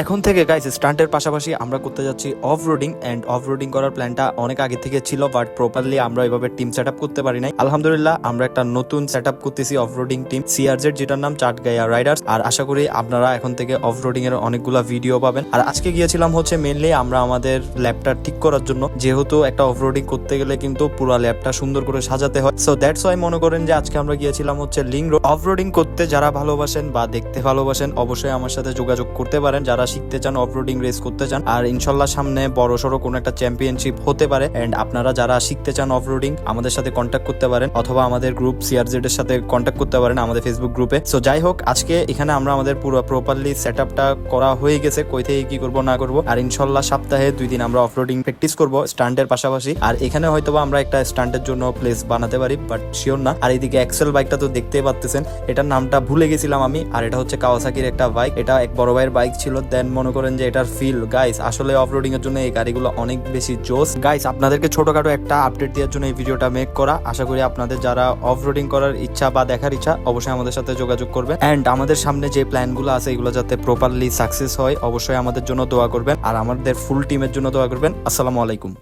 এখন থেকে গাইস স্টান্টের পাশাপাশি আমরা করতে যাচ্ছি off roading, end off roading করার প্ল্যানটা অনেক আগে থেকে ছিল, বাট প্রপারলি আমরা এভাবে টিম সেট আপ করতে পারি নাই। আলহামদুলিল্লাহ আমরা একটা নতুন সেট আপ করতেছি অফ রোডিং টিম সিআরজেড, যেটার নাম চাটগাঁইয়া রাইডার্স। আর আশা করি আপনারা এখন থেকে অফ রোডিং এর অনেকগুলো ভিডিও পাবেন। আর আজকে গিয়েছিলাম হচ্ছে মেনলি আমরা আমাদের ল্যাবটা ঠিক করার জন্য, যেহেতু একটা অফ রোডিং করতে গেলে কিন্তু পুরো ল্যাবটা সুন্দর করে সাজাতে হয়। সো দ্যাটস ওয়াই মনে করেন যে আজকে আমরা গিয়েছিলাম হচ্ছে লিঙ্ক রোড। অফ রোডিং করতে যারা ভালোবাসেন বা দেখতে ভালোবাসেন অবশ্যই আমার সাথে যোগাযোগ করতে পারেন, যারা শিখতে চান অফ রোডিং রেস করতে চান। আর ইনশাল্লাহ সামনে বড় সড়ো কোনো একটা চ্যাম্পিয়নশিপ হতে পারে, এন্ড আপনারা যারা শিখতে চান অফ রোডিং আমাদের সাথে কন্ট্যাক্ট করতে পারেন, অথবা আমাদের গ্রুপ সিআরজেড এর সাথে কন্ট্যাক্ট করতে পারেন আমাদের ফেসবুক গ্রুপে। সো যাই হোক, আজকে এখানে আমরা আমাদের পুরো প্রপারলি সেট আপটা করা হয়ে গেছে, কই থেকে কি করবো না করবো। আর ইনশাল্লাহ সপ্তাহে 2 দিন আমরা অফ রোডিং প্র্যাকটিস করবো স্টান্টের পাশাপাশি। আর এখানে হয়তোবা আমরা একটা স্টান্টের জন্য প্লেস বানাতে পারি, বাট শিওর না। আর এইদিকে এক্সেল বাইকটা তো দেখতেই পাচ্ছেন, এটার নামটা ভুলে গেছিলাম আমি। আর এটা হচ্ছে কাওয়াসাকির একটা বাইক, এটা এক বড় ভাইয়ের বাইক ছিল। দেন মনে করেন যে এটার ফিল গাইস আসলে অফ রোডিং এর জন্য এই গাড়িগুলো অনেক বেশি জোস। গাইস আপনাদেরকে ছোটখাটো একটা আপডেট দেওয়ার জন্য এই ভিডিওটা মেক করা। আশা করি আপনাদের যারা অফ রোডিং করার ইচ্ছা বা দেখার ইচ্ছা অবশ্যই আমাদের সাথে যোগাযোগ করবেন। এন্ড আমাদের সামনে যে প্ল্যানগুলো আছে এগুলো যাতে প্রপারলি সাকসেস হয় অবশ্যই আমাদের জন্য দোয়া করবেন, আর আমাদের ফুল টিমের জন্য দোয়া করবেন। আসসালামু আলাইকুম।